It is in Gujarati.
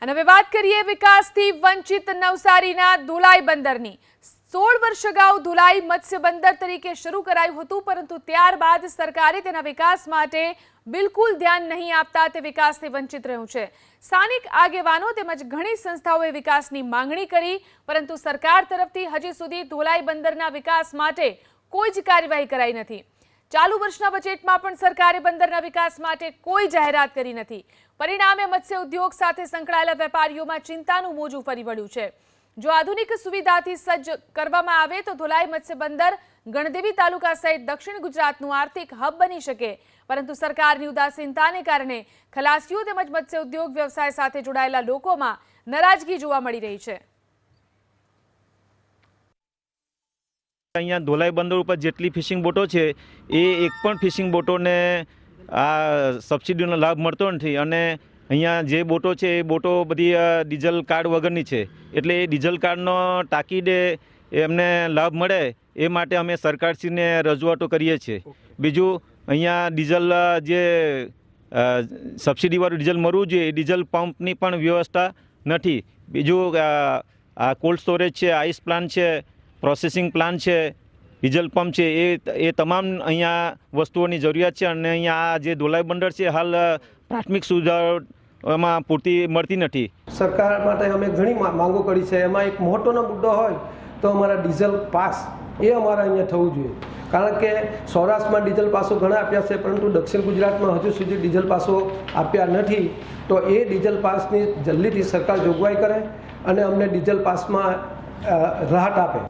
અને હવે વાત કરીએ વિકાસથી વંચિત નવસારીના ધોલાઈ બંદરની। 16 વર્ષ અગાઉ ધોલાઈ મત્સ્ય બંદર તરીકે શરૂ કરાયું હતું, પરંતુ ત્યારબાદ સરકારે તેના વિકાસ માટે બિલકુલ ધ્યાન નહીં આપતા તે વિકાસથી વંચિત રહ્યું છે। સ્થાનિક આગેવાનો તેમજ ઘણી સંસ્થાઓએ વિકાસની માંગણી કરી, પરંતુ સરકાર તરફથી હજી સુધી ધોલાઈ બંદરના વિકાસ માટે કોઈ જ કાર્યવાહી કરાઈ નથી। ચાલુ વર્ષના બજેટમાં પણ સરકારે બંદરના વિકાસ માટે કોઈ જાહેરાત કરી નથી। પરિણામે મત્સ્ય ઉદ્યોગ સાથે સંકળાયેલા વેપારીઓમાં ચિંતાનું મોજું ફરી વળ્યું છે। જો આધુનિક સુવિધાથી સજ્જ કરવામાં આવે તો ધોલાઈ મત્સ્ય બંદર ગણદેવી તાલુકા સહિત દક્ષિણ ગુજરાતનું આર્થિક હબ બની શકે, પરંતુ સરકારની ઉદાસીનતાને કારણે ખલાસીઓ તેમજ મત્સ્ય ઉદ્યોગ વ્યવસાય સાથે જોડાયેલા લોકોમાં નારાજગી જોવા મળી રહી છે। અહીંયા ધોલાઈ બંદર ઉપર જેટલી ફિશિંગ બોટો છે એ એક પણ ફિશિંગ બોટોને આ સબસિડીનો લાભ મળતો નથી, અને અહીંયા જે બોટો છે એ બોટો બધી ડીઝલ કાર્ડ વગરની છે, એટલે એ ડીઝલ કાર્ડનો તાકીદે એમને લાભ મળે એ માટે અમે સરકારશ્રીને રજૂઆતો કરીએ છીએ। બીજું અહીંયા ડીઝલ જે સબસિડીવાળું ડીઝલ મળવું જોઈએ એ ડીઝલ પંપની પણ વ્યવસ્થા નથી। બીજું આ કોલ્ડ સ્ટોરેજ છે, આઈસ પ્લાન્ટ છે, પ્રોસેસિંગ પ્લાન્ટ છે, ડીઝલ પંપ છે, એ તમામ અહીંયા વસ્તુઓની જરૂરિયાત છે, અને અહીંયા આ જે ધોલાઈ બંદર છે હાલ પ્રાથમિક સુવિધાઓમાં પૂરતી મળતી નથી। સરકાર માટે અમે ઘણી માંગો કરી છે, એમાં એક મહત્વનો મુદ્દો હોય તો અમારા ડીઝલ પાસ એ અમારા અહીંયા થવું જોઈએ, કારણ કે સૌરાષ્ટ્રમાં ડીઝલ પાસો ઘણા આપ્યા છે, પરંતુ દક્ષિણ ગુજરાતમાં હજુ સુધી ડીઝલ પાસો આપ્યા નથી। તો એ ડીઝલ પાસની જલ્દીથી સરકાર જોગવાઈ કરે અને અમને ડીઝલ પાસમાં રાહત આપે।